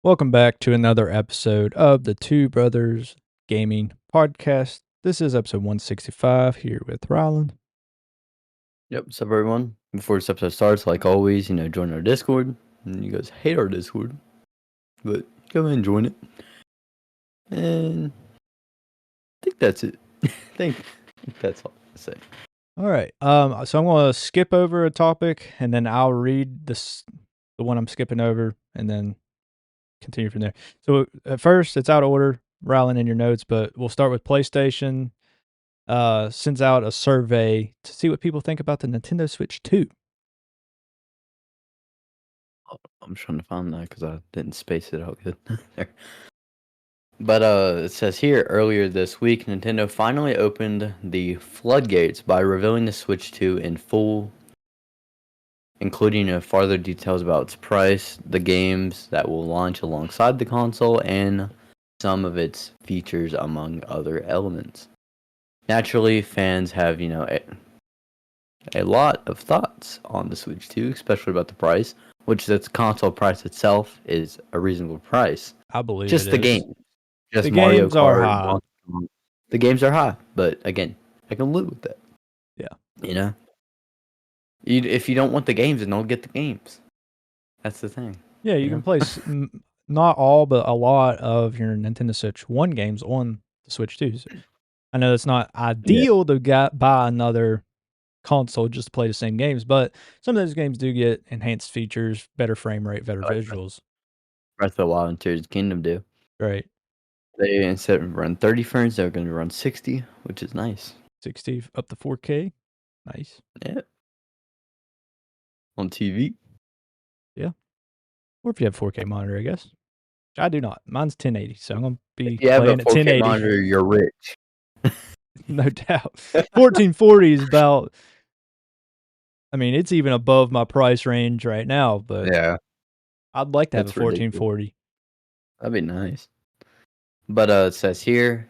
Welcome back to another episode of the Two Brothers Gaming Podcast. This is episode 165 here with Ryland. Yep, what's up, everyone? Before this episode starts, like always, join our Discord. And you guys hate our Discord, but go ahead and join it. And I think that's it. I think that's all to say. All right. So I'm going to skip over a topic, and then I'll read the one I'm skipping over, and then continue from there. So at first, it's out of order, Ryland, in your notes, but we'll start with PlayStation. Sends out a survey to see what people think about the Nintendo Switch 2. I'm trying to find that because I didn't space it out good there. But it says here, earlier this week, Nintendo finally opened the floodgates by revealing the Switch 2 in full, including further details about its price, the games that will launch alongside the console, and some of its features, among other elements. Naturally, fans have, a lot of thoughts on the Switch 2, especially about the price, which the console price itself is a reasonable price. I believe just it the is. game. Just the Mario games Kart. Are high. The games are high, but again, I can live with that. Yeah. If you don't want the games, then don't get the games. That's the thing. Yeah, you can play not all, but a lot of your Nintendo Switch 1 games on the Switch 2. So I know it's not ideal to buy another console just to play the same games, but some of those games do get enhanced features, better frame rate, better visuals. Breath of the Wild and Tears of the Kingdom do. Right. They, instead of run 30 frames, they're going to run 60, which is nice. 60 up to 4K. Nice. Yeah. On TV. Yeah. Or if you have 4K monitor, I guess. I do not. Mine's 1080, so I'm going to be if you have playing a at 4K 1080. monitor, you're rich. No doubt. 1440 is about, I mean, it's even above my price range right now, but yeah, I'd like to have That's a 1440. That'd be nice. But it says here,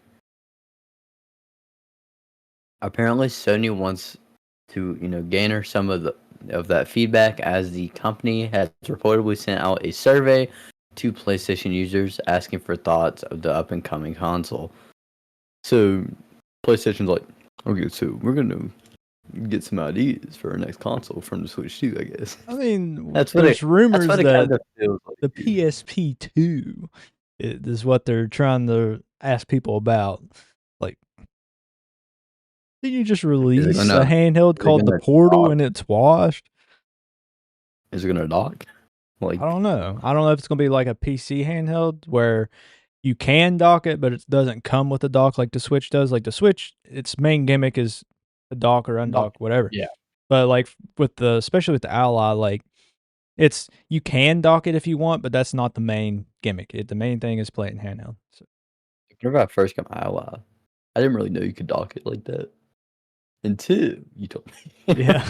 apparently Sony wants to, garner some of that feedback, as the company has reportedly sent out a survey to PlayStation users asking for thoughts of the up and coming console. So PlayStation's like, okay, so we're gonna get some ideas for our next console from the Switch 2, I guess. I mean, There's rumors that kind of feels like. the PSP 2 is what they're trying to ask people about. Like, did you just release a handheld called the Portal and it's washed? Is it gonna dock? Like, I don't know. I don't know if it's gonna be like a PC handheld where you can dock it, but it doesn't come with a dock like the Switch does. Like the Switch, its main gimmick is a dock or undock, whatever. Yeah. But like especially with the Ally, like you can dock it if you want, but that's not the main gimmick. The main thing is play it in handheld. So. Whenever I first got my Ally, I didn't really know you could dock it like that until you told me. Yeah.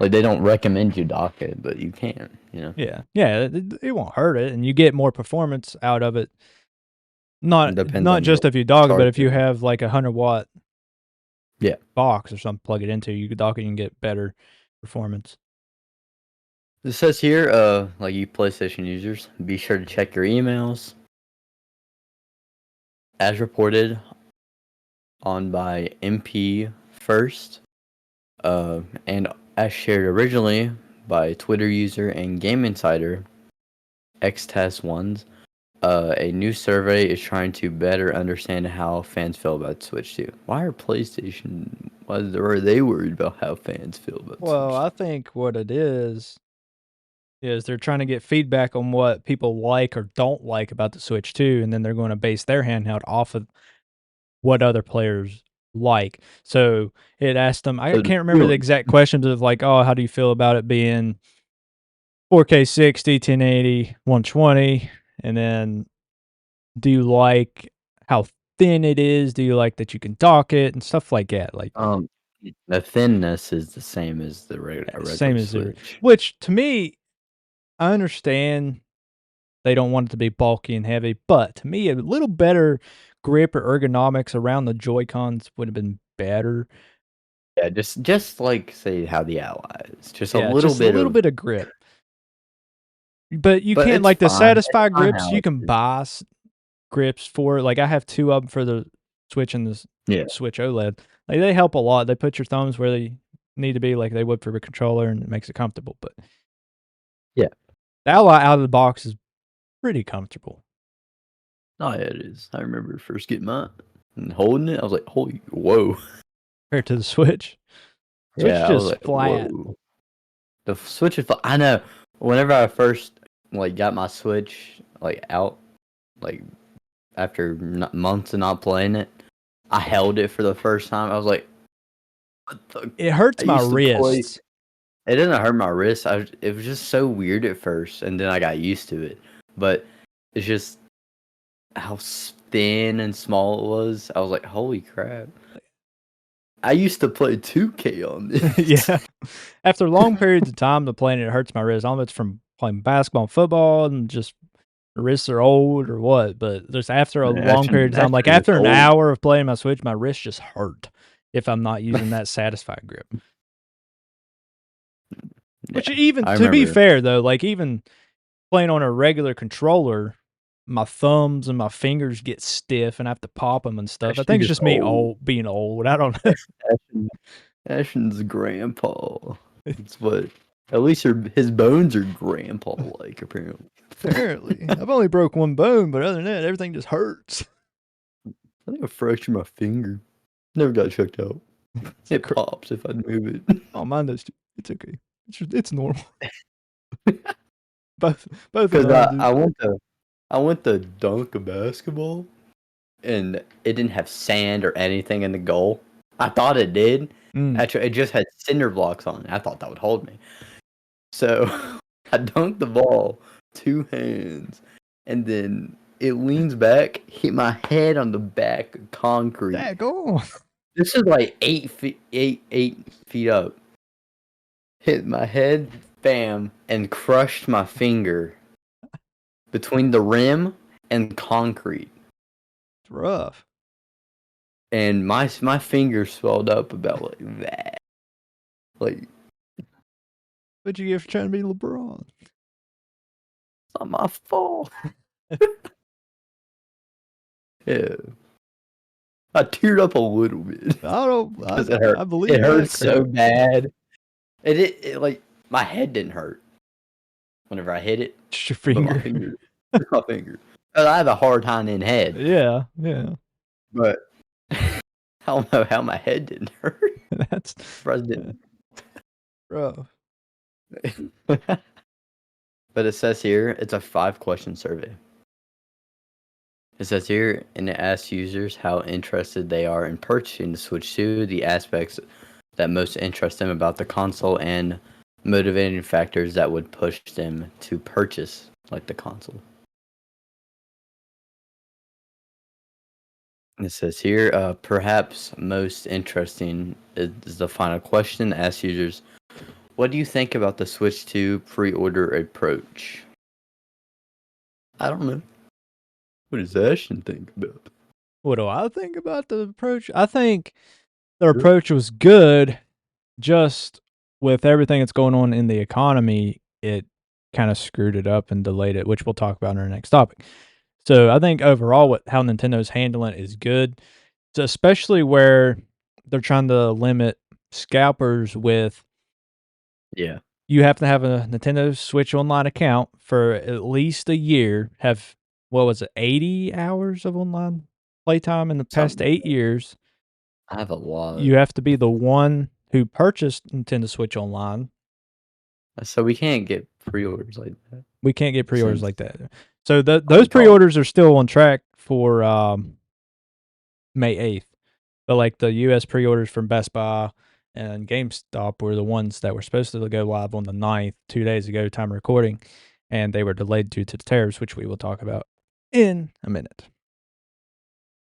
Like, they don't recommend you dock it, but you can, Yeah. Yeah, it won't hurt it, and you get more performance out of it. Not just if you dock it, but if you have like a 100-watt box or something, plug it into, you could dock it and get better performance. It says here, like, you PlayStation users, be sure to check your emails. As reported on by MP First, and as shared originally by Twitter user and Game Insider, XTest1s, a new survey is trying to better understand how fans feel about Switch 2. Why are they worried about how fans feel about Switch 2? Well, I think what it is they're trying to get feedback on what people like or don't like about the Switch 2, and then they're going to base their handheld off of what other players like. So it asked them, I can't remember the exact questions of like, oh, how do you feel about it being 4K 60, 1080, 120? And then, do you like how thin it is? Do you like that you can dock it and stuff like that? Like, the thinness is the same as the regular Switch. Which, to me, I understand they don't want it to be bulky and heavy, but to me, a little better grip or ergonomics around the Joy-Cons would have been better. Yeah, just like, say, how the Ally is. Just a little bit of grip. But you But can't it's like the fine. It's Satisfy fine grips. how You it can is. buy grips for it. Like I have 2 of them for the Switch and the Yeah. Switch OLED. Like they help a lot. They put your thumbs where they need to be, like they would for a controller, and it makes it comfortable. But Yeah. the Ally out of the box is pretty comfortable Oh yeah, it is. I remember first getting mine and holding it. I was like, holy, whoa. compared to the Switch. Switch Yeah, I was just like, flat. whoa. The Switch is. I know. Whenever I first like got my Switch like out, like after months of not playing it, I held it for the first time. I was like, what the? It I hurts my used to play. wrists. It didn't hurt my wrist. It was just so weird at first, and then I got used to it. But it's just how thin and small it was. I was like, holy crap. I used to play 2K on this. Yeah. After long periods of time of playing it, hurts my wrist. I don't know if it's from playing basketball and football and just the wrists are old or what, but just after a Man, long period of time, like Ashton is after an old. hour of playing my Switch, my wrist just hurt if I'm not using that Satisfy grip. Which Yeah, even I to be remember. fair though, like even playing on a regular controller, my thumbs and my fingers get stiff and I have to pop them and stuff. I Ashton think it's is just me old. old being old. I don't know. Ashton, Ashton's grandpa. It's what. At least his bones are grandpa like, apparently. Apparently, I've only broke one bone, but other than that, everything just hurts. I think I fractured my finger. Never got checked out. It pops if I move it. Oh, mine does too. It's okay. It's normal. both of Because mine do. I went to dunk a basketball, and it didn't have sand or anything in the goal. I thought it did. Mm. Actually, it just had cinder blocks on it. I thought that would hold me. So I dunked the ball, 2 hands, and then it leans back, hit my head on the back of concrete. Go on. This is like 8 feet up. Hit my head, bam, and crushed my finger between the rim and concrete. It's rough. And my finger swelled up about like that. Like, What'd you get for trying to be LeBron? it's not my fault. Yeah. I teared up a little bit. I don't. Because it hurt. I It believe hurt that crap. so bad. It like my head didn't hurt whenever I hit it, Just your but my finger. finger, my finger. I have a hard time in head, Yeah, yeah. but I don't know how my head didn't hurt. That's President. rough. But it says here it's a 5-question survey. It says here, and it asks users how interested they are in purchasing the Switch 2, the aspects that most interest them about the console, and motivating factors that would push them to purchase like the console. It says here, perhaps most interesting is the final question. Ask users, what do you think about the Switch 2 pre-order approach? I don't know. What does Ashton think about it? What do I think about the approach? I think the approach was good. Just with everything that's going on in the economy, it kind of screwed it up and delayed it, which we'll talk about in our next topic. So I think overall, what how Nintendo's handling it is good, so especially where they're trying to limit scalpers with Yeah. you have to have a Nintendo Switch Online account for at least a year, have what was it, 80 hours of online playtime in the past Something. 8 years. I have a lot. You have to be the one who purchased Nintendo Switch Online. So we can't get pre-orders like that. We can't get pre-orders Since like that. So those on top. pre-orders are still on track for May 8th. But like the US pre-orders from Best Buy and GameStop were the ones that were supposed to go live on the 9th, 2 days ago, time of recording, and they were delayed due to the tariffs, which we will talk about in a minute.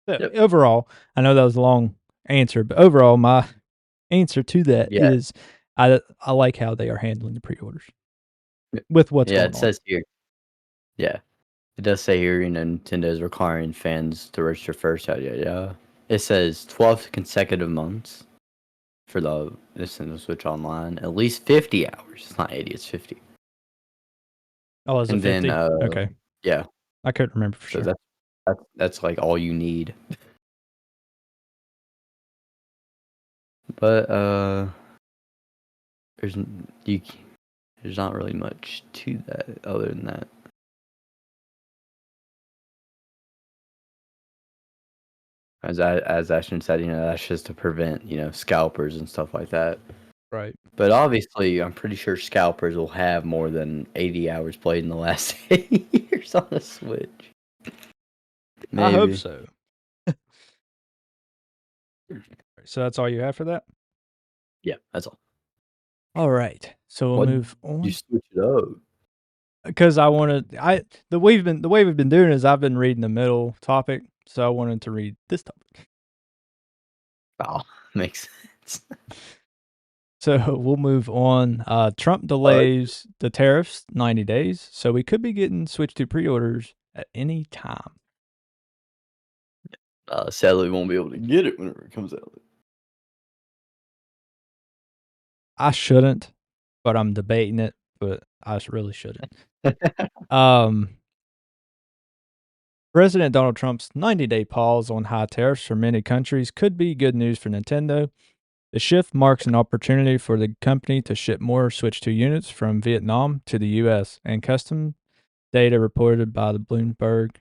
So Yep. overall, I know that was a long answer, but overall, my answer to that Yeah. is I like how they are handling the pre-orders with what's Yeah, going it on. says here. Yeah. It does say here, Nintendo is requiring fans to register first. Yeah. It says 12 consecutive months for the Nintendo Switch Online. At least 50 hours. It's not 80, it's 50. Oh, is it and then 50? Okay. yeah, I couldn't remember for so sure. that's like all you need. But there's you there's not really much to that other than that. As Ashton said, that's just to prevent, scalpers and stuff like that. Right. But obviously, I'm pretty sure scalpers will have more than 80 hours played in the last 8 years on the Switch. I hope Maybe. so. So that's all you have for that? Yeah, that's all. All right. So we'll What move you on. switch it up? Because I wanted the way we've been doing is I've been reading the middle topic, so I wanted to read this topic. Oh, makes sense. So we'll move on. Trump delays the tariffs 90 days, so we could be getting Switch 2 pre-orders at any time. Sadly, we won't be able to get it whenever it comes out. I shouldn't, but I'm debating it, but I really shouldn't. Um, President Donald Trump's 90-day pause on high tariffs for many countries could be good news for Nintendo. The shift marks an opportunity for the company to ship more Switch 2 units from Vietnam to the US, and custom data reported by the Bloomberg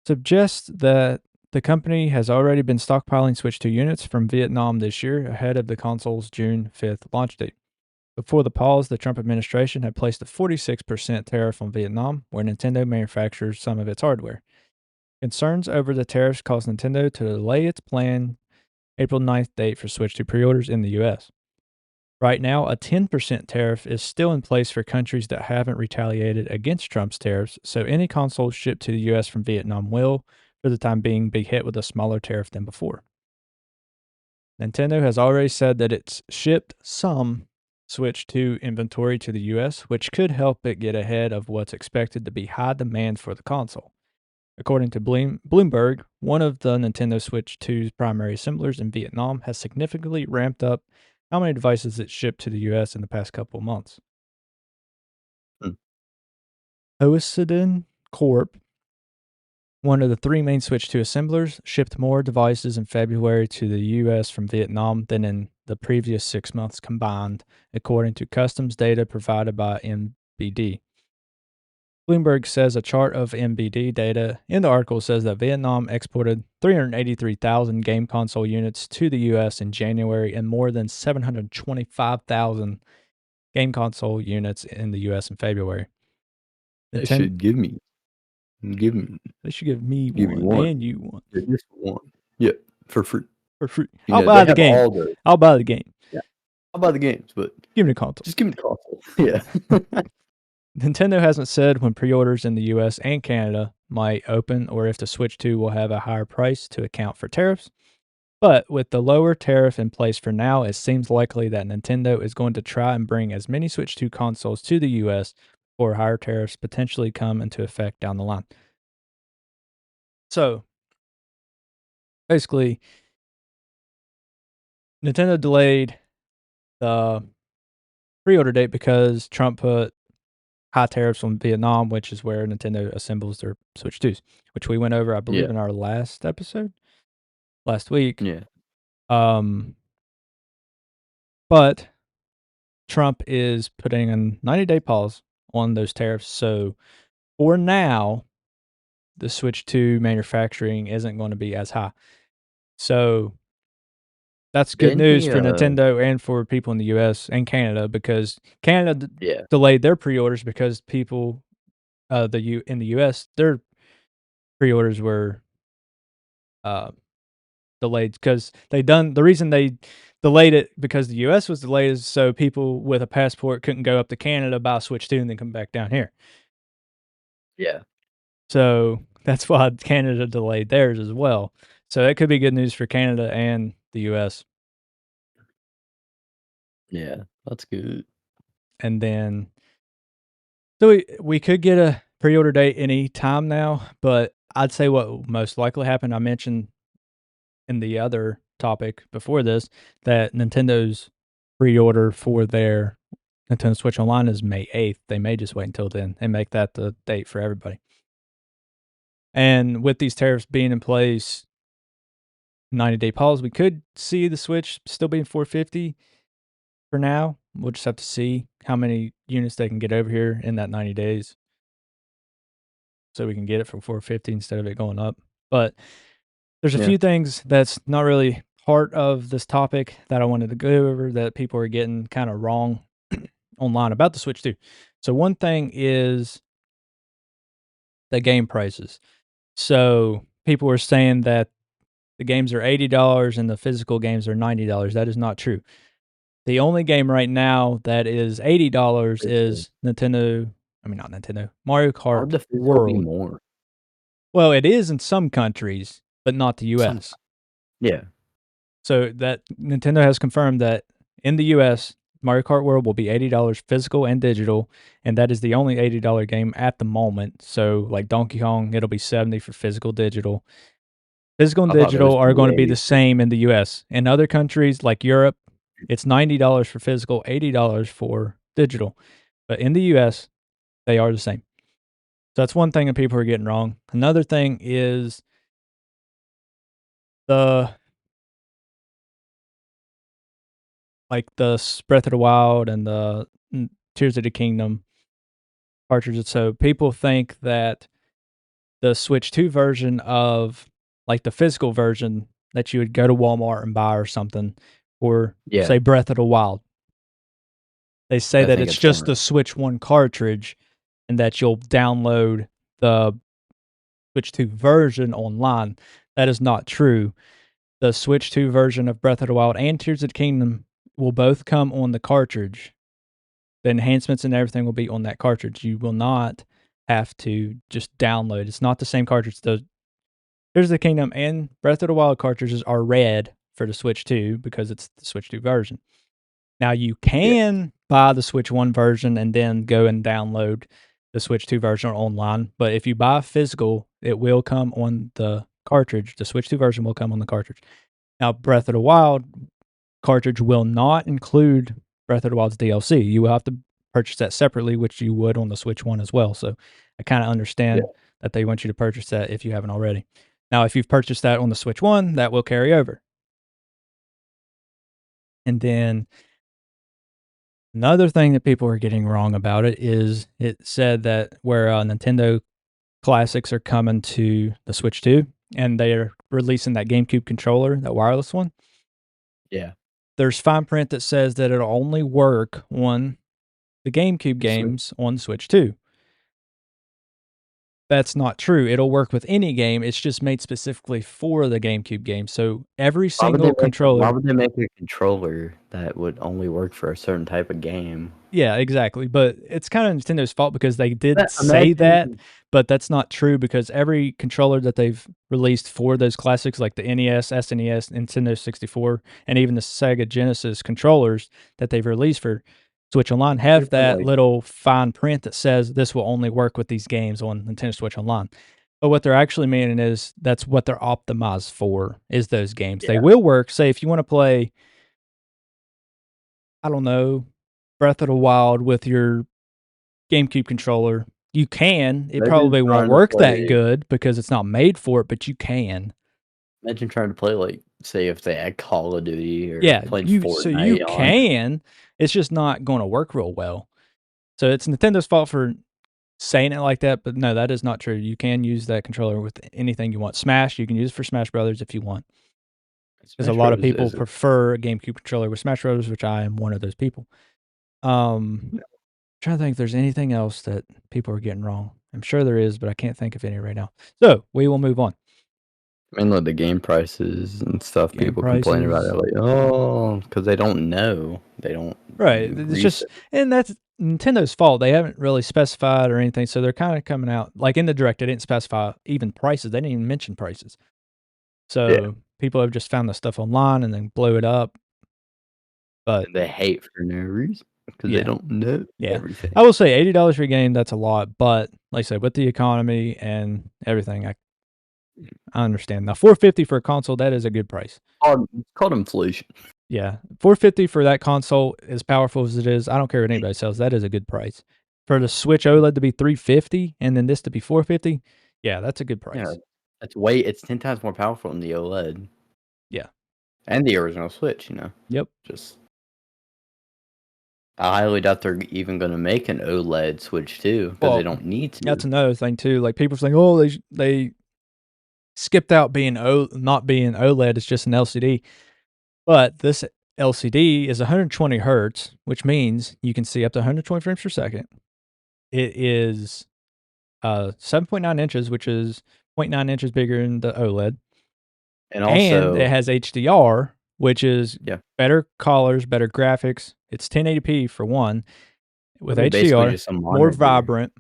suggests that the company has already been stockpiling Switch 2 units from Vietnam this year ahead of the console's June 5th launch date. Before the pause, the Trump administration had placed a 46% tariff on Vietnam, where Nintendo manufactures some of its hardware. Concerns over the tariffs caused Nintendo to delay its planned April 9th date for Switch 2 pre-orders in the US. Right now, a 10% tariff is still in place for countries that haven't retaliated against Trump's tariffs, so any consoles shipped to the US from Vietnam will, for the time being, be hit with a smaller tariff than before. Nintendo has already said that it's shipped some Switch 2 inventory to the US, which could help it get ahead of what's expected to be high demand for the console. According to Bloomberg, one of the Nintendo Switch 2's primary assemblers in Vietnam has significantly ramped up how many devices it shipped to the US in the past couple of months. Hmm. Hoesiden Corp, one of the three main Switch 2 assemblers, shipped more devices in February to the US from Vietnam than in the previous 6 months combined, according to customs data provided by MBD. Bloomberg says a chart of MBD data in the article says that Vietnam exported 383,000 game console units to the US in January and more than 725,000 game console units in the US in February. They should give me They should give me give you one one. and you one Yeah, just one. Yeah, for free. for free. They I'll have all the. buy the game. Yeah, I'll buy the games, but Give me the console. just give me the console. Yeah. Nintendo hasn't said when pre-orders in the US and Canada might open or if the Switch 2 will have a higher price to account for tariffs. But with the lower tariff in place for now, it seems likely that Nintendo is going to try and bring as many Switch 2 consoles to the US before higher tariffs potentially come into effect down the line. So, basically, Nintendo delayed the pre-order date because Trump put high tariffs on Vietnam, which is where Nintendo assembles their Switch 2s, which we went over, I believe, Yeah. in our last episode last week. Yeah. But Trump is putting a 90-day pause on those tariffs. So for now, the Switch 2 manufacturing isn't going to be as high. So that's good Didn't news he? for Nintendo and for people in the US and Canada because Canada Yeah. delayed their pre-orders because people in the US their pre-orders were uh delayed because the reason they delayed it because the US was delayed is so people with a passport couldn't go up to Canada, buy a Switch 2, and then come back down here. Yeah. So that's why Canada delayed theirs as well. So that could be good news for Canada and the US. Yeah. That's good. And then so we could get a pre-order date any time now, but I'd say what will most likely happen, I mentioned in the other topic before this, that Nintendo's pre-order for their Nintendo Switch Online is May 8th. They may just wait until then and make that the date for everybody. And with these tariffs being in place, 90-day pause, we could see the Switch still being $450 for now. We'll just have to see how many units they can get over here in that 90 days, so we can get it for $450 instead of it going up. But there's a Yeah. few things that's not really part of this topic that I wanted to go over that people are getting kind of wrong online about the Switch 2. So one thing is the game prices. So people were saying that the games are $80 and the physical games are $90. That is not true. The only game right now that is $80 Physical. is not Nintendo, Mario Why would Kart the physical be World. more? Well, it is in some countries, but not the Some. US. Yeah. So that Nintendo has confirmed that in the US, Mario Kart World will be $80 physical and digital, and that is the only $80 game at the moment. So like Donkey Kong, it'll be 70 for physical, digital. Physical and I thought it digital was are gonna going be to be the 80 for same in the US. In other countries like Europe, it's $90 for physical, $80 for digital. But in the US, they are the same. So that's one thing that people are getting wrong. Another thing is the Breath of the Wild and the Tears of the Kingdom cartridges. So people think that the Switch 2 version of like the physical version that you would go to Walmart and buy or something, or Yeah. say Breath of the Wild, they say I that think it's it's just similar. the Switch 1 cartridge and that you'll download the Switch 2 version online. That is not true. The Switch 2 version of Breath of the Wild and Tears of the Kingdom will both come on the cartridge. The enhancements and everything will be on that cartridge. You will not have to just download. It's not the same cartridge. The Tears of the Kingdom and Breath of the Wild cartridges are red for the Switch 2 because it's the Switch 2 version. Now you Yeah. can buy the Switch 1 version and then go and download the Switch 2 version online, but if you buy physical, it will come on the cartridge. The Switch 2 version will come on the cartridge. Now, Breath of the Wild cartridge will not include Breath of the Wild's DLC. You will have to purchase that separately, which you would on the Switch 1 as well. So I kind of Yeah. understand that they want you to purchase that if you haven't already. Now, if you've purchased that on the Switch 1, that will carry over. And then another thing that people are getting wrong about it is it said that where Nintendo Classics are coming to the Switch 2 and they're releasing that GameCube controller, that wireless one. Yeah. There's fine print that says that it'll only work on the GameCube Switch. games on Switch 2. That's not true. It'll work with any game. It's just made specifically for the GameCube game. So every single Why controller. would they make a controller that would only work for a certain type of game? Yeah, exactly. But it's kind of Nintendo's fault because they did But say that, imagine. but that's not true because every controller that they've released for those classics, like the NES, SNES, Nintendo 64, and even the Sega Genesis controllers that they've released for Switch Online, What have if they're that like, little fine print that says this will only work with these games on Nintendo Switch Online. But what they're actually meaning is that's what they're optimized for, is those games. They yeah, will work. Say if you want to play, I don't know, Breath of the Wild with your GameCube controller, you can. It imagine probably won't trying to work that play good because it's not made for it, but you can. imagine trying to play, like, say if they had Call of Duty or Yeah, played you Fortnite on can. It's just not gonna work real well. So it's Nintendo's fault for saying it like that, but no, that is not true. You can use that controller with anything you want. Smash, you can use it for Smash Brothers if you want, because a Smash lot of Bros. people Is prefer a GameCube controller with Smash Brothers, which I am one of those people. no, Trying to think if there's anything else that people are getting wrong. I'm sure there is, but I can't think of any right now. So we will move on. mainly the game prices and stuff, Game people complain about it, prices. like, "Oh, because they don't know. They don't Right. do It's just, research." and that's Nintendo's fault. They haven't really specified or anything, so they're kind of coming out like in the direct. They didn't specify even prices. They didn't even mention prices. Yeah, So people have just found the stuff online and then blow it up. But and they hate for no reason because they yeah, don't know yeah, I everything. will say $80 for a game. That's a lot, but like I said, with the economy and everything, I understand. Now $450 for a console, that is a good price. It's called inflation. Yeah, 450 for that console, as powerful as it is, I don't care what anybody sells. That is a good price. For the Switch OLED to be 350 and then this to be 450, yeah, that's a good Yeah, price. it's 10 times more powerful than the OLED. Yeah. And the original Switch, you know. Yep. Just I highly doubt they're even gonna make an OLED Switch too, because they Well, don't need that's to. another thing too. Like people saying, "Oh, they skipped out being not being OLED. It's just an LCD." But this LCD is 120 hertz, which means you can see up to 120 frames per second. It is 7.9 inches, which is zero point 0.9 inches bigger than the OLED. And And it also, has HDR, which is yeah, better colors, better graphics. It's 1080p for one with it'll be basically HDR, just a more monitor. vibrant.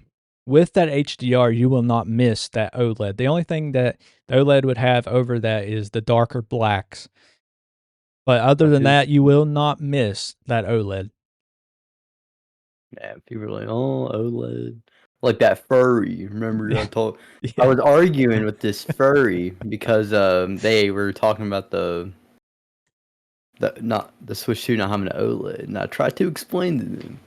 With that HDR, you will not miss that OLED. The only thing that the OLED would have over that is the darker blacks. But other than that, you will not miss that OLED. Yeah, people are like, "Oh, OLED." Like that furry. Remember I Yeah. was arguing with this furry because they were talking about the not the Switch 2 not having an OLED, and I tried to explain to them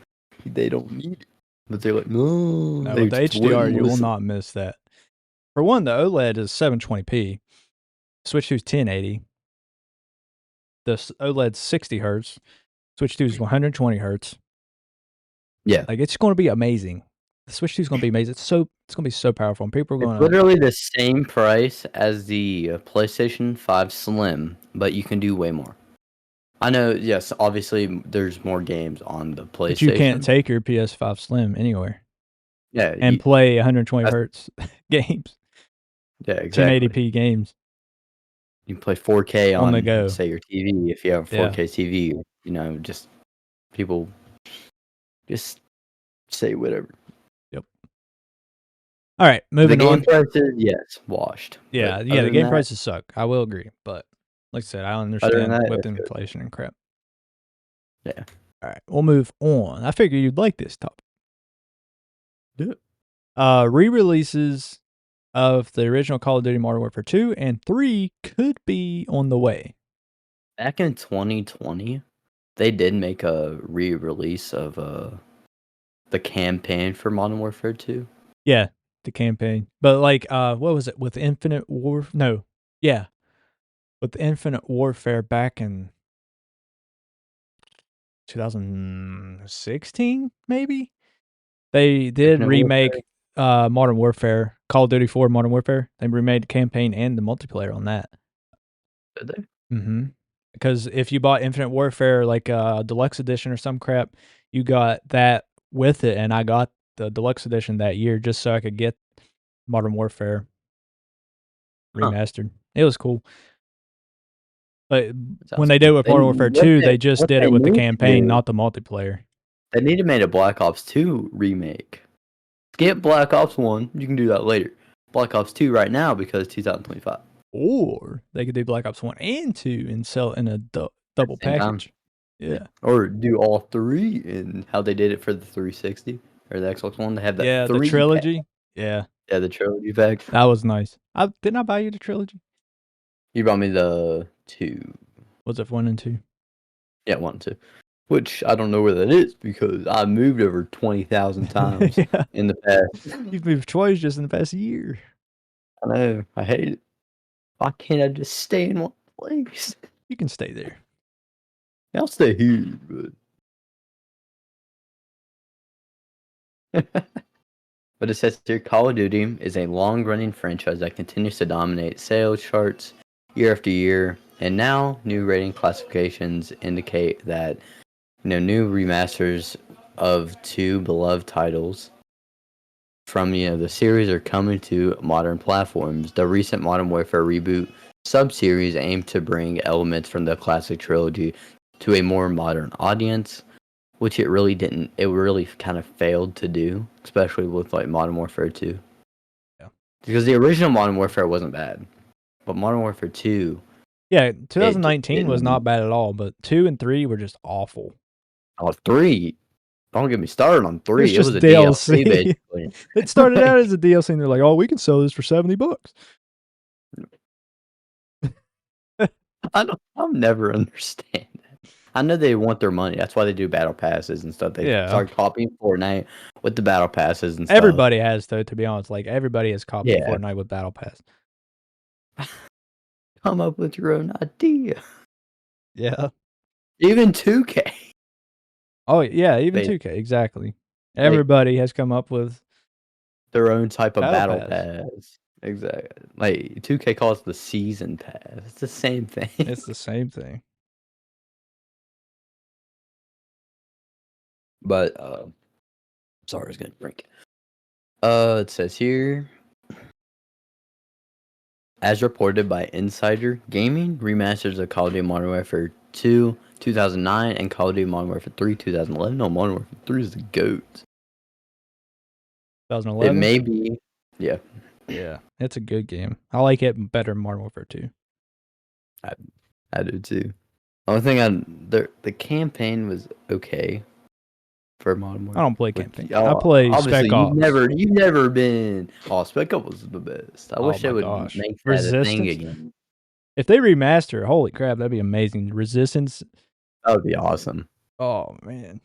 they don't need it, but they're like, no, No, they with the just HDR, wouldn't you will listen. not miss that. For one, the OLED is 720p. Switch 2 is 1080. The OLED's 60 hertz. Switch 2 is 120 hertz. Yeah, Like it's going to be amazing. The Switch 2 is going to be amazing. It's going to be so powerful, and people are it's going to. literally the same price as the PlayStation 5 Slim, but you can do way more. I know, yes, obviously there's more games on the But you can't PlayStation. take your PS5 Slim anywhere Yeah, and play 120 hertz games, yeah, exactly. 1080p games You can play 4K on the on, go. say, your TV if you have a Yeah. 4K TV. You know, just people just say whatever. Yep. All right, The moving game on. prices, yes, washed. But Yeah, the game prices suck. I will agree, but like I said, I other than understand that, with it's good. inflation and crap. Yeah. All right, we'll move on. I figure you'd like this topic. Yeah. Re-releases of the original Call of Duty Modern Warfare 2 and 3 could be on the way. Back in 2020, they did make a re-release of the campaign for Modern Warfare 2. Yeah, the campaign. But like what was it with Infinite War? No. Yeah, with Infinite Warfare back in 2016 maybe. They did Infinite Warfare, remake Modern Warfare, Call of Duty 4 Modern Warfare. They remade the campaign and the multiplayer on that. did they? Mhm. Because if you bought Infinite Warfare like deluxe edition or some crap, you got that with it, and I got the deluxe edition that year just so I could get Modern Warfare Huh. remastered. It was cool. But That when sounds they did cool. it with Modern Warfare 2, they just What did they it with the need to campaign, do, not the multiplayer. they need to make a Black Ops 2 remake. Skip Black Ops 1, you can do that later. Black Ops 2 right now because 2025. Or they could do Black Ops 1 and 2 and sell it in a At double the same time. package. Yeah. Yeah. Or do all three and how they did it for the 360 or the Xbox One. They have that Yeah, the 3 pack. trilogy. Yeah, Yeah, the trilogy pack. that was nice. Didn't I buy you the trilogy? You brought me the 2. Was it 1 and 2? Yeah, 1, 2. Which I don't know where that is because I moved over 20,000 times Yeah. in the past. You've moved twice just in the past year. I know. I hate it. Why can't I just stay in one place? You can stay there. I'll stay here, but but it says here Call of Duty is a long-running franchise that continues to dominate sales charts year after year, and now new rating classifications indicate that new remasters of two beloved titles from the series are coming to modern platforms. The recent Modern Warfare reboot sub-series aimed to bring elements from the classic trilogy to a more modern audience, which it really didn't. It really kind of failed to do, especially with like Modern Warfare 2. Yeah. Because the original Modern Warfare wasn't bad, but Modern Warfare 2, Yeah, it just 2019 was not didn't. bad at all, but 2 and 3 were just awful. Oh, 3, don't get me started on It was 3. It was just a DLC DLC. basically. It started out as a DLC and they're like, "Oh, we can sell this for $70." I'll never understand that. I know they want their money. That's why they do battle passes and stuff. They Yeah. start copying Fortnite with the battle passes and stuff. Everybody has, though, to be honest. Like, everybody has copied Yeah. Fortnite with Battle Pass. Come up with your own idea. Yeah. Even 2K. Oh, yeah, even They 2K, exactly. Everybody has come up with their own type of Battle battle Pass. pass. Exactly. Like 2K calls it the season pass. It's the same thing. It's the same thing. But sorry, I was gonna drink. It says here, as reported by Insider Gaming, remasters of Call of Duty Modern Warfare 2 2009 and Call of Duty Modern Warfare 3 2011. No, Modern Warfare 3 is the GOAT. 2011? It may be, yeah. Yeah, it's a good game. I like it better than Modern Warfare 2. I do too. Only thing the campaign was okay for Modern Warfare. I don't play campaign. I play Obviously, Spec Ops. you've never been. Oh, Spec Ops was the best. I wish they my would gosh. make that a thing Resistance? again. If they remaster, holy crap, that'd be amazing. Resistance, That would be awesome. oh man.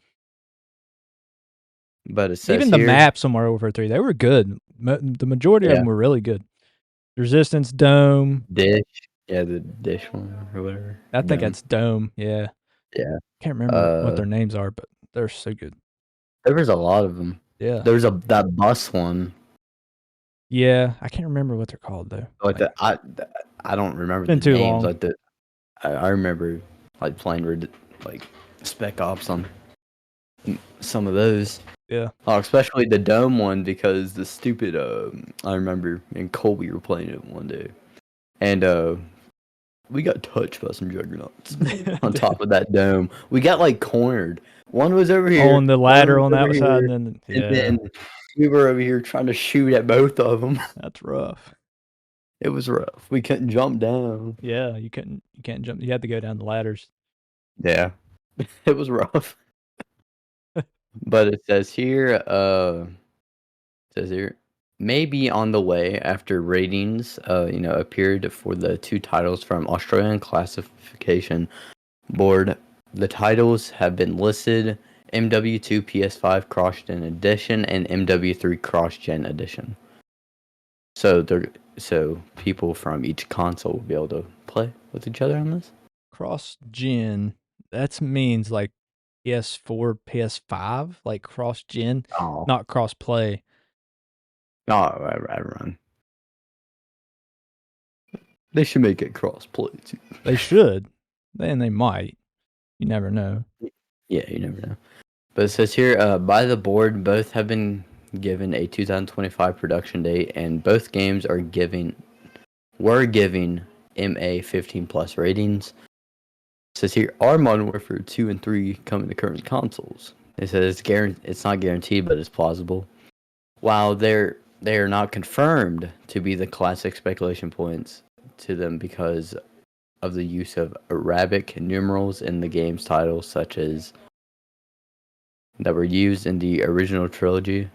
But it says Even the here, maps on Modern Warfare 3, they were good. The majority of Yeah. them were really good. Resistance, Dome. Dish, yeah, the Dish one or whatever. I think that's Dome. Yeah. Yeah. Can't remember what their names are, but they're so good. There was a lot of them. Yeah. There's that bus one. Yeah, I can't remember what they're called though. Like I don't remember been the too names. long. Like I remember like playing like Spec Ops on some of those. Yeah. Oh, especially the Dome one because the stupid I remember me and Colby were playing it one day. And we got touched by some juggernauts on top of that dome. We got like cornered. One was over here on the ladder on one was that over side, here, and then then we were over here trying to shoot at both of them. that's rough. It was rough. We couldn't jump down. Yeah, you can't jump. You had to go down the ladders. Yeah, it was rough. But it says here, maybe on the way after ratings, appeared for the two titles from Australian Classification Board. The titles have been listed MW2 PS5 Cross-Gen Edition and MW3 Cross-Gen Edition. So people from each console will be able to play with each other on this? Cross-gen, that means like PS4, PS5, like cross-gen, Oh. not cross-play. Oh, I run. They should make it cross-play too. They should. And they might. You never know. Yeah, you never know. But it says here, by the board, both have been given a 2025 production date, and both games were giving MA 15 plus ratings. It says here, are Modern Warfare 2 and 3 coming to current consoles? It says it's not guaranteed, but it's plausible. While they are not confirmed to be the classic speculation points to them because of the use of Arabic numerals in the game's titles, such as that were used in the original trilogy,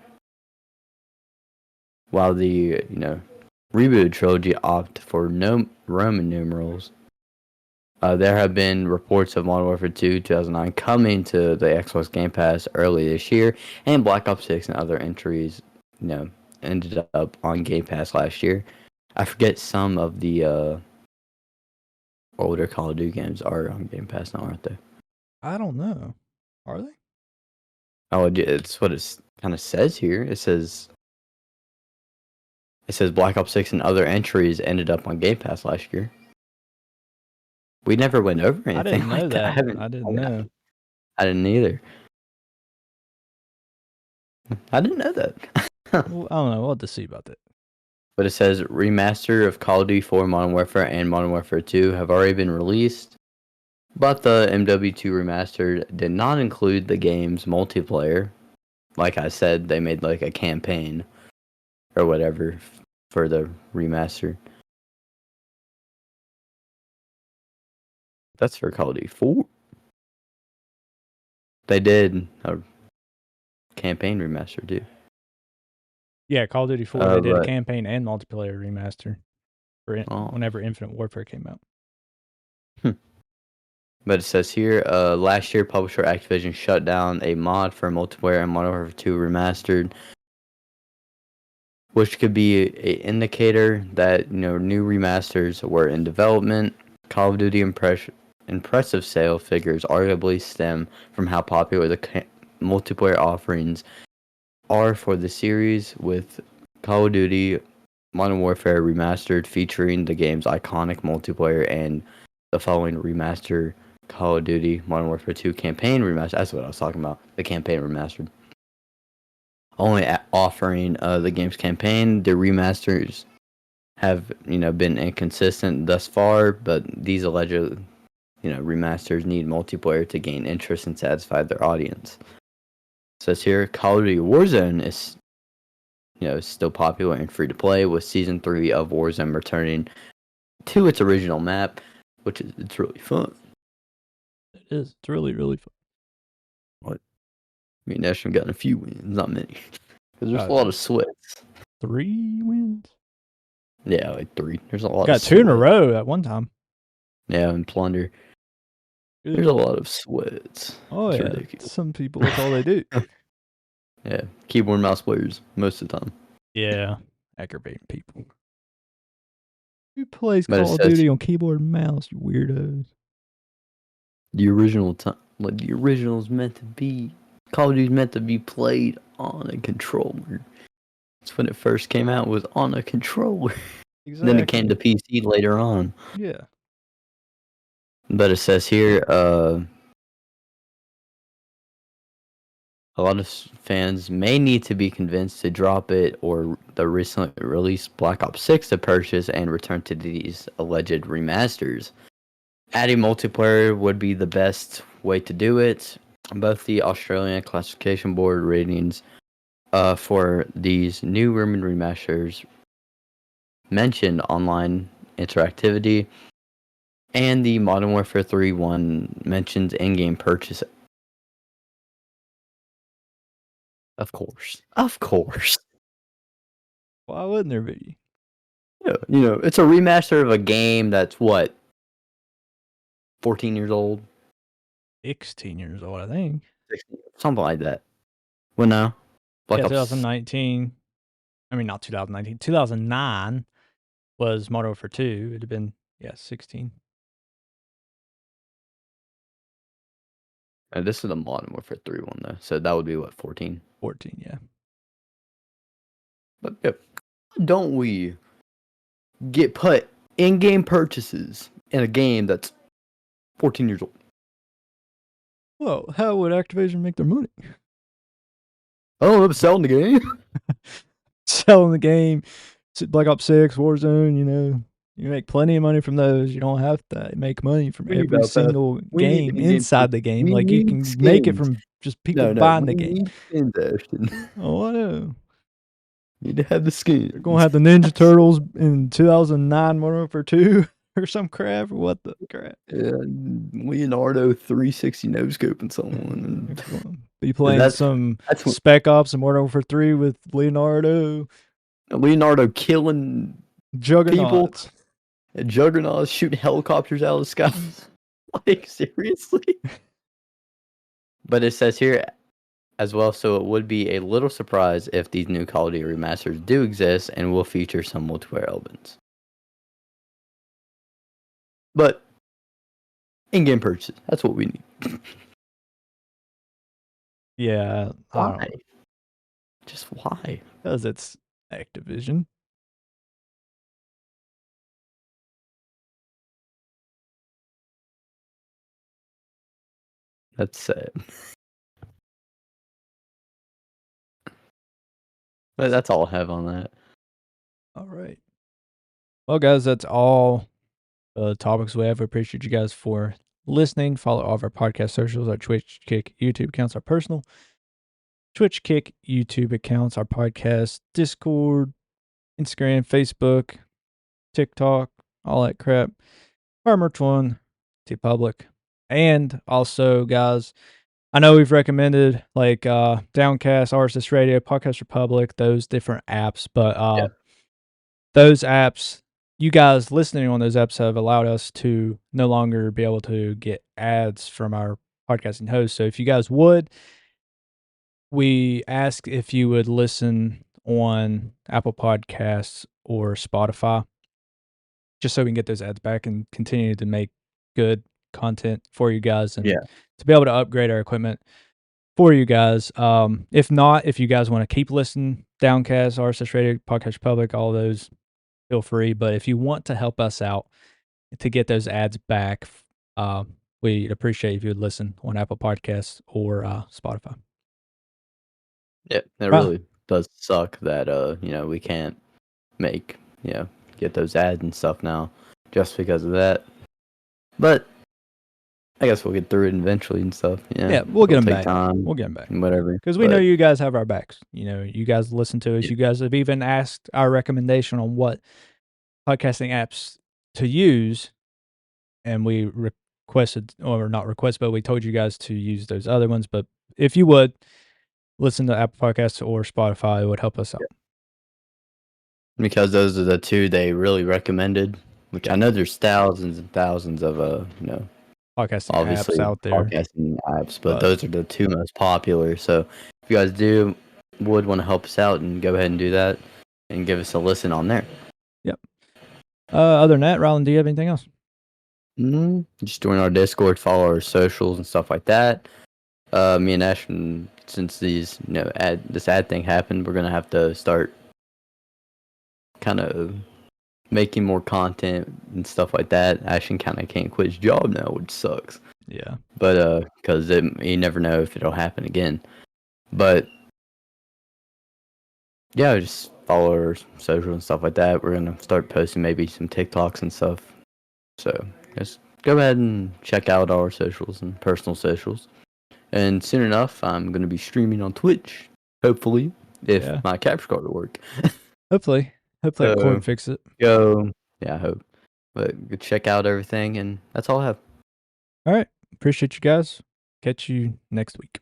while the rebooted trilogy opt for no Roman numerals. There have been reports of Modern Warfare 2 2009 coming to the Xbox Game Pass early this year, and Black Ops 6 and other entries, ended up on Game Pass last year. I forget some of the older Call of Duty games are on Game Pass now, aren't they? I don't know. Are they? Oh, it's what it kind of says here. It says Black Ops 6 and other entries ended up on Game Pass last year. We never went over anything. I didn't know like that. that. I didn't know. I didn't either. I didn't know that. Well, I don't know. We'll have to see about that. But it says remaster of Call of Duty 4 Modern Warfare and Modern Warfare 2 have already been released, but the MW2 remastered did not include the game's multiplayer. Like I said, they made like a campaign or whatever for the remaster. That's for Call of Duty 4. They did a campaign remaster too. Yeah, Call of Duty 4, they did a campaign and multiplayer remaster for whenever Infinite Warfare came out. But it says here, last year, publisher Activision shut down a mod for multiplayer and Modern Warfare 2 Remastered, which could be an indicator that new remasters were in development. Call of Duty impressive sale figures arguably stem from how popular the multiplayer offerings are for the series, with Call of Duty Modern Warfare Remastered featuring the game's iconic multiplayer and the following remaster, Call of Duty Modern Warfare 2 Campaign Remastered. That's what I was talking about, the Campaign Remastered. Only offering the game's campaign. The remasters have been inconsistent thus far, but these alleged remasters need multiplayer to gain interest and satisfy their audience. It says here, Call of Duty Warzone is still popular and free to play, with Season 3 of Warzone returning to its original map, which it's really fun. It is. It's really, really fun. What? I mean, National gotten a few wins, not many. Because there's a lot of sweats. 3 wins? Yeah, like 3. There's a lot got of 2 in a row at one time. Yeah, and Plunder. Good. There's a lot of sweats. Oh, it's yeah. Ridiculous. Some people, that's all they do. Yeah, keyboard and mouse players most of the time. Yeah, aggravating people. Who plays Call of Duty on keyboard and mouse, you weirdos? The original time, like the original's meant to be, Call of Duty's meant to be played on a controller. That's when it first came out, was on a controller. Exactly. Then it came to PC later on. Yeah. But it says here, a lot of fans may need to be convinced to drop it or the recently released Black Ops 6 to purchase and return to these alleged remasters. Adding multiplayer would be the best way to do it. Both the Australian Classification Board ratings for these new remasters mentioned online interactivity, and the Modern Warfare 3 one mentions in-game purchase. Of course. Why wouldn't there be? Yeah, it's a remaster of a game that's what? 14 years old? 16 years old, I think. 16, something like that. Well, no. Black Ops 2019. I mean, not 2019. 2009 was Modern Warfare 2. It'd have been, 16. And this is the Modern Warfare 3 one, though. So that would be, what, 14? 14, yeah. But, yeah, don't we get put in-game purchases in a game that's 14 years old? Well, how would Activision make their money? Oh, I'm selling the game. Selling the game. Black Ops 6, Warzone, you make plenty of money from those. You don't have to make money from every single game inside the game. Like, you can make it from just people buying the game. Oh, I know. Need to have the skin. They're going to have the Ninja Turtles in 2009 Modern Warfare 2 or some crap, or what the crap. Yeah, Leonardo 360 no-scoping someone. Be playing some Spec Ops and Modern Warfare 3 with Leonardo. Leonardo killing Juggernauts. People. Juggernauts shooting helicopters out of the sky. Like, seriously? But it says here as well, so it would be a little surprise if these new Call of Duty remasters do exist and will feature some multiplayer elements. But in-game purchases, that's what we need. Yeah. Why? Just why? Because it's Activision. That's sad. But that's all I have on that. All right. Well, guys, that's all the topics we have. We appreciate you guys for listening. Follow all of our podcast socials, our Twitch, Kick, YouTube accounts, our personal Twitch, Kick, YouTube accounts, our podcast, Discord, Instagram, Facebook, TikTok, all that crap. Our merch one, TeePublic. And also, guys, I know we've recommended like Downcast, RSS Radio, Podcast Republic, those different apps, but those apps you guys listening on those episodes have allowed us to no longer be able to get ads from our podcasting host. So if you guys would, we ask if you would listen on Apple Podcasts or Spotify, just so we can get those ads back and continue to make good content for you guys and Yeah. to be able to upgrade our equipment for you guys. If not, if you guys want to keep listening, Downcast, RSS Radio, Podcast Public, all those, feel free. But if you want to help us out to get those ads back, we'd appreciate if you would listen on Apple Podcasts or Spotify. Yeah, it Wow. really does suck that we can't make, get those ads and stuff now just because of that. But I guess we'll get through it eventually and stuff. Yeah, we'll get It'll them take back. time We'll get them back. and whatever. Because we know But you guys have our backs. You guys listen to us. yeah, You guys have even asked our recommendation on what podcasting apps to use, and we requested, or not request, but we told you guys to use those other ones. But if you would listen to Apple Podcasts or Spotify, it would help us out. because those are the two they really recommended. Which I know there's thousands and thousands of Podcasting apps obviously out there. podcasting apps, but But those are the two most popular. So if you guys would want to help us out, and go ahead and do that and give us a listen on there. yep. Other than that, Rylan, do you have anything else? Just join our Discord, follow our socials and stuff like that. Me and Ashton, since these this ad thing happened, we're gonna have to start kind of making more content and stuff like that. Ashton kind of can't quit his job now, which sucks. Yeah. But because you never know if it'll happen again. But yeah, just follow our social and stuff like that. We're gonna start posting maybe some TikToks and stuff. So just go ahead and check out our socials and personal socials. And soon enough, I'm gonna be streaming on Twitch. Hopefully, if my capture card will work. Hopefully that cord fix it. I hope. But go check out everything, and that's all I have. All right. Appreciate you guys. Catch you next week.